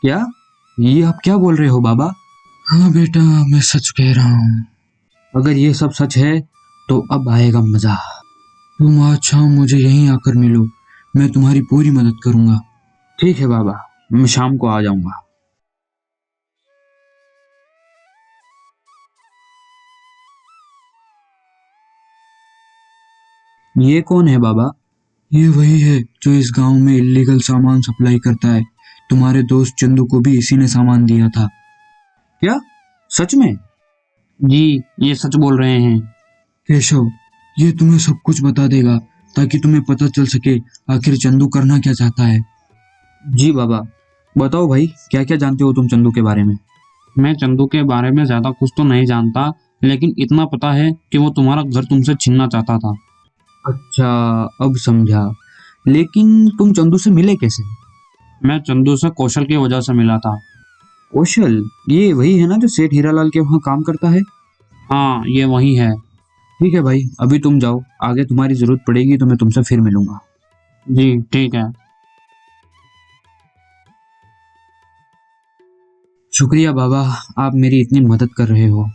क्या? ये आप क्या बोल रहे हो बाबा? हाँ बेटा, मैं सच कह रहा हूँ। अगर ये सब सच है तो अब आएगा मजा। तुम आज शाम मुझे यहीं आकर मिलो, मैं तुम्हारी पूरी मदद करूंगा। ठीक है बाबा, मैं शाम को आ जाऊंगा। ये कौन है बाबा? ये वही है जो इस गांव में इलीगल सामान सप्लाई करता है। तुम्हारे दोस्त चंदू को भी इसी ने सामान दिया था। क्या? सच में? जी, ये सच बोल रहे हैं। केशव, ये तुम्हें सब कुछ बता देगा ताकि तुम्हें पता चल सके आखिर चंदू करना क्या चाहता है। जी बाबा, बताओ भाई, क्या क्या जानते हो तुम चंदू के बारे में? मैं चंदू के बारे में ज्यादा कुछ तो नहीं जानता, लेकिन इतना पता है कि वो तुम्हारा घर तुमसे छीनना चाहता था। अच्छा, अब समझा। लेकिन तुम चंदू से मिले कैसे? मैं चंदू से कौशल की वजह से मिला था। कौशल? ये वही है ना जो सेठ हीरालाल के वहाँ काम करता है? हाँ, ये वही है। ठीक है भाई, अभी तुम जाओ, आगे तुम्हारी जरूरत पड़ेगी तो मैं तुमसे फिर मिलूंगा। जी ठीक है। शुक्रिया बाबा, आप मेरी इतनी मदद कर रहे हो।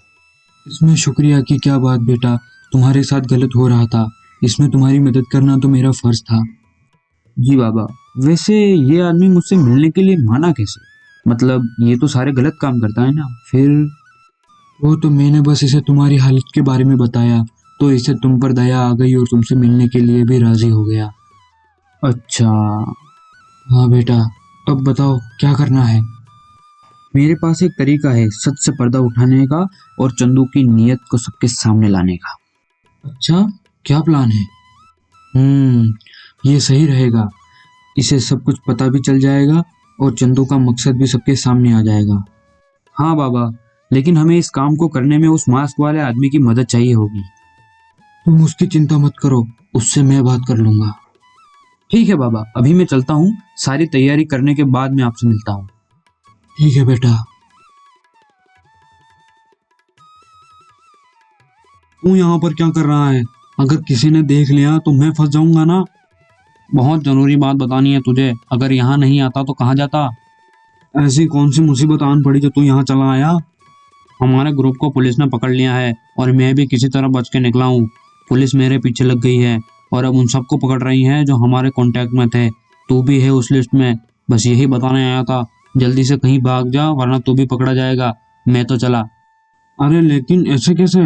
इसमें शुक्रिया की क्या बात बेटा, तुम्हारे साथ गलत हो रहा था, इसमें तुम्हारी मदद करना तो मेरा फर्ज था। जी बाबा, वैसे ये आदमी मुझसे मिलने के लिए माना कैसे? मतलब ये तो सारे गलत काम करता है ना, फिर? वो तो मैंने बस इसे तुम्हारी हालत के बारे में बताया, तो इसे तुम पर दया आ गई और तुमसे मिलने के लिए भी राजी हो गया। अच्छा। हाँ बेटा, अब बताओ क्या करना है। मेरे पास एक तरीका है सच से पर्दा उठाने का और चंदू की नीयत को सबके सामने लाने का। अच्छा, क्या प्लान है? ये सही रहेगा। इसे सब कुछ पता भी चल जाएगा और चंदू का मकसद भी सबके सामने आ जाएगा। हाँ बाबा, लेकिन हमें इस काम को करने में उस मास्क वाले आदमी की मदद चाहिए होगी। तुम उसकी चिंता मत करो, उससे मैं बात कर लूंगा। ठीक है बाबा, अभी मैं चलता हूँ, सारी तैयारी करने के बाद मैं आपसे मिलता हूँ। ठीक है बेटा। तू यहाँ पर क्या कर रहा है? अगर किसी ने देख लिया तो मैं फंस जाऊंगा ना। बहुत जरूरी बात बतानी है तुझे, अगर यहाँ नहीं आता तो कहाँ जाता? ऐसी कौन सी मुसीबत आन पड़ी जो तू यहाँ चला आया? हमारे ग्रुप को पुलिस ने पकड़ लिया है और मैं भी किसी तरह बच के निकला हूँ। पुलिस मेरे पीछे लग गई है और अब उन सबको पकड़ रही है जो हमारे कांटेक्ट में थे। तू भी है उस लिस्ट में। बस यही बताने आया था, जल्दी से कहीं भाग जा वरना तू भी पकड़ा जाएगा। मैं तो चला। अरे लेकिन ऐसे कैसे?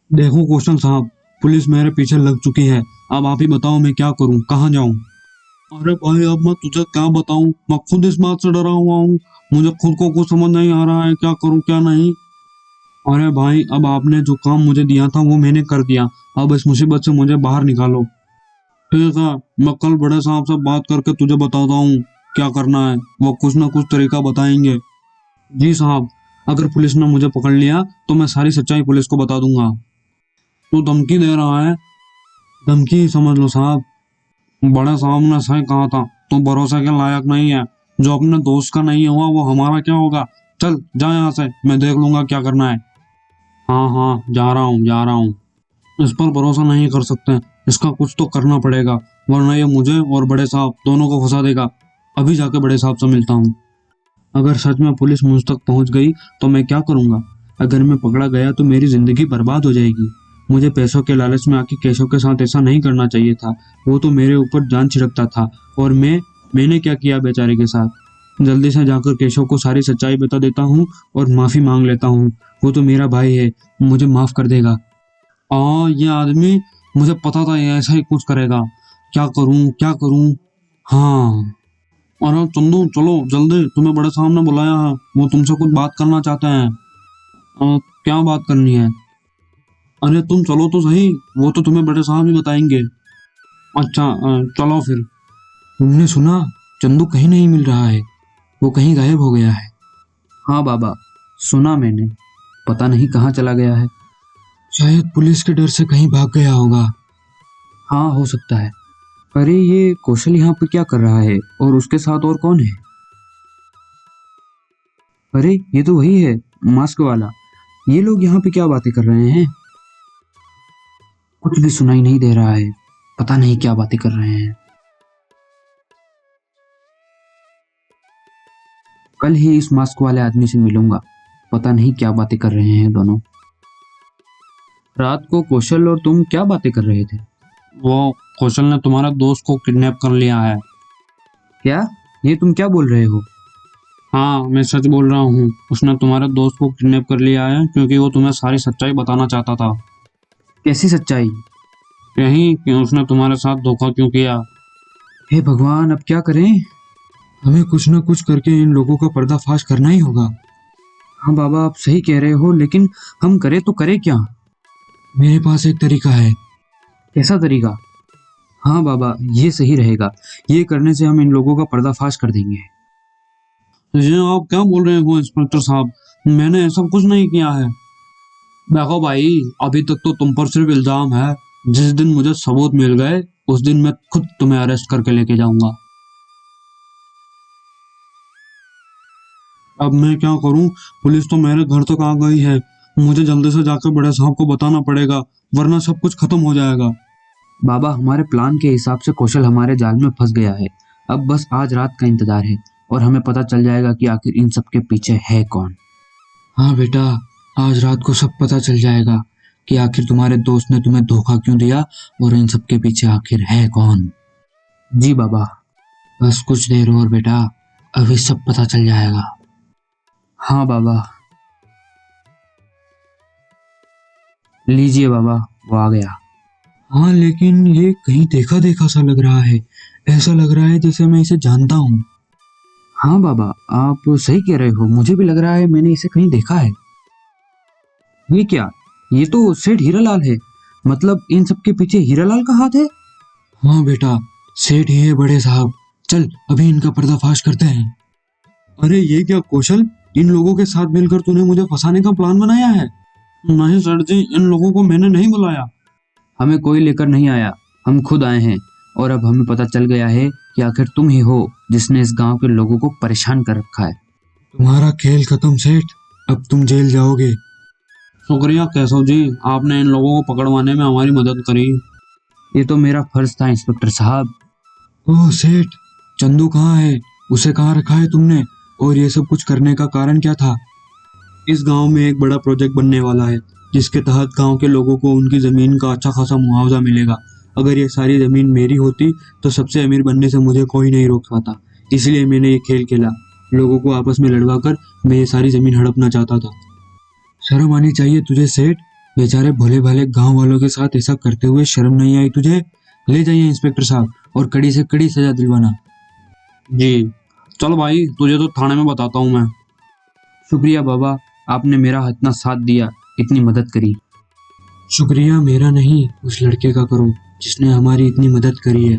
देखो कौशल साहब, पुलिस मेरे पीछे लग चुकी है। अब आप ही बताओ मैं क्या करूं, कहाँ जाऊं? अरे भाई, अब मैं तुझे क्या बताऊं, मैं खुद इस बात से डरा हुआ हूँ। मुझे खुद को कुछ समझ नहीं आ रहा है, क्या करूं क्या नहीं। अरे भाई, अब आपने जो काम मुझे दिया था वो मैंने कर दिया, अब इस मुसीबत से मुझे बाहर निकालो। ठीक है, मैं कल बड़े साहब से बात करके तुझे बताता हूँ क्या करना है, वो कुछ ना कुछ तरीका बताएंगे। जी साहब, अगर पुलिस ने मुझे पकड़ लिया तो मैं सारी सच्चाई पुलिस को बता दूंगा। तू धमकी दे रहा है? धमकी ही समझ लो साहब। बड़े साहब ने सही कहा था, तू भरोसे के लायक नहीं है। जो अपने दोस्त का नहीं हुआ वो हमारा क्या होगा। चल जा यहाँ से, मैं देख लूंगा क्या करना है। हाँ हाँ, जा रहा हूँ जा रहा हूँ। इस पर भरोसा नहीं कर सकते, इसका कुछ तो करना पड़ेगा, वरना ये मुझे और बड़े साहब दोनों को फंसा देगा। अभी जाके बड़े साहब से मिलता हूँ। अगर सच में पुलिस मुझ तक पहुंच गई तो मैं क्या करूंगा? अगर मैं पकड़ा गया तो मेरी जिंदगी बर्बाद हो जाएगी। मुझे पैसों के लालच में आके केशव के साथ ऐसा नहीं करना चाहिए था। वो तो मेरे ऊपर जान छिड़कता था और मैंने क्या किया बेचारे के साथ। जल्दी से जाकर केशव को सारी सच्चाई बता देता हूँ और माफी मांग लेता हूँ। वो तो मेरा भाई है, मुझे माफ कर देगा। ये आदमी, मुझे पता था ये ऐसा ही कुछ करेगा। क्या करूं क्या करूं? हाँ। अरे चंदू, चलो जल्दी, तुम्हें बड़े साहब ने बुलाया है, वो तुमसे कुछ बात करना चाहते हैं। क्या बात करनी है? अरे तुम चलो तो सही, वो तो तुम्हें बड़े साहब ही बताएंगे। अच्छा, चलो फिर। तुमने सुना? चंदू कहीं नहीं मिल रहा है, वो कहीं गायब हो गया है। हाँ बाबा, सुना मैंने, पता नहीं कहाँ चला गया है। शायद पुलिस के डर से कहीं भाग गया होगा। हाँ, हो सकता है। अरे ये कौशल यहाँ पे क्या कर रहा है और उसके साथ और कौन है? अरे ये तो वही है, मास्क वाला। ये लोग यहाँ पे क्या बातें कर रहे हैं? कुछ भी सुनाई नहीं दे रहा है, पता नहीं क्या बातें कर रहे हैं। कल ही इस मास्क वाले आदमी से मिलूंगा। पता नहीं क्या बातें कर रहे हैं दोनों। रात को कौशल और तुम क्या बातें कर रहे थे? वो कौशल ने तुम्हारा दोस्त को किडनैप कर लिया है। क्या? ये तुम क्या बोल रहे हो? हाँ, मैं सच बोल रहा हूँ। उसने तुम्हारे दोस्त को किडनैप कर लिया है क्योंकि वो तुम्हें सारी सच्चाई बताना चाहता था। कैसी सच्चाई? यही कि उसने तुम्हारे साथ धोखा क्यों किया। हे भगवान, अब क्या करें? हमें कुछ ना कुछ करके इन लोगों का पर्दाफाश करना ही होगा। हाँ बाबा, आप सही कह रहे हो, लेकिन हम करें तो करें क्या? मेरे पास एक तरीका है। कैसा तरीका? हाँ बाबा, ये सही रहेगा। ये करने से हम इन लोगों का पर्दाफाश कर देंगे। ये आप क्या बोल रहे हो इंस्पेक्टर साहब? मैंने ऐसा कुछ नहीं किया है। देखो भाई, अभी तक तो तुम पर सिर्फ इल्जाम है। जिस दिन मुझे सबूत मिल गए उस दिन मैं खुद तुम्हें अरेस्ट करके लेके जाऊंगा। अब मैं क्या करूं? पुलिस तो मेरे घर तक आ गई है। मुझे जल्दी से जाकर बड़े साहब को बताना पड़ेगा, वरना सब कुछ खत्म हो जाएगा। बाबा, हमारे प्लान के हिसाब से कौशल हमारे जाल में फंस गया है। अब बस आज रात का इंतजार है और हमें पता चल जाएगा कि आखिर इन सब के पीछे है कौन। हाँ बेटा, आज रात को सब पता चल जाएगा कि आखिर तुम्हारे दोस्त ने तुम्हें धोखा क्यों दिया और इन सब के पीछे आखिर है कौन। जी बाबा। बस कुछ देर और बेटा, अभी सब पता चल जाएगा। हाँ बाबा। लीजिए बाबा, वो आ गया। हाँ, लेकिन ये कहीं देखा देखा सा लग रहा है। ऐसा लग रहा है जैसे मैं इसे जानता हूँ। हाँ बाबा, आप सही कह रहे हो, मुझे भी लग रहा है मैंने इसे कहीं देखा है। ये क्या? ये तो सेठ हीरालाल है। मतलब इन सब के पीछे हीरालाल का हाथ है? हाँ बेटा, सेठ ही है बड़े साहब। चल अभी इनका पर्दाफाश करते हैं। अरे ये क्या कौशल, इन लोगों के साथ मिलकर तूने मुझे फंसाने का प्लान बनाया है? नहीं सर जी, इन लोगों को मैंने नहीं बुलाया। हमें कोई लेकर नहीं आया, हम खुद आए हैं। और अब हमें पता चल गया है कि आखिर तुम ही हो जिसने इस गांव के लोगों को परेशान कर रखा है। तुम्हारा खेल खत्म सेठ, अब तुम जेल जाओगे। शुक्रिया केशव जी, आपने इन लोगों को पकड़वाने में हमारी मदद करी। ये तो मेरा फर्ज था इंस्पेक्टर साहब। ओह सेठ, चंदू कहाँ है? उसे कहाँ रखा है तुमने? और ये सब कुछ करने का कारण क्या था? इस गांव में एक बड़ा प्रोजेक्ट बनने वाला है जिसके तहत गांव के लोगों को उनकी जमीन का अच्छा खासा मुआवजा मिलेगा। अगर ये सारी जमीन मेरी होती तो सबसे अमीर बनने से मुझे कोई नहीं रोक पाता। इसलिए मैंने ये खेल खेला। लोगों को आपस में लड़वा कर मैं ये सारी जमीन हड़पना चाहता था। शर्म आनी चाहिए तुझे सेठ, बेचारे भोले भाले गांव वालों के साथ ऐसा करते हुए शर्म नहीं आई तुझे? ले जाइए इंस्पेक्टर साहब और कड़ी से कड़ी सजा दिलवाना। जी चल भाई, तुझे तो थाने में बताता हूँ मैं। शुक्रिया बाबा, आपने मेरा इतना साथ दिया, इतनी मदद करी। शुक्रिया मेरा नहीं, उस लड़के का करो जिसने हमारी इतनी मदद करी है।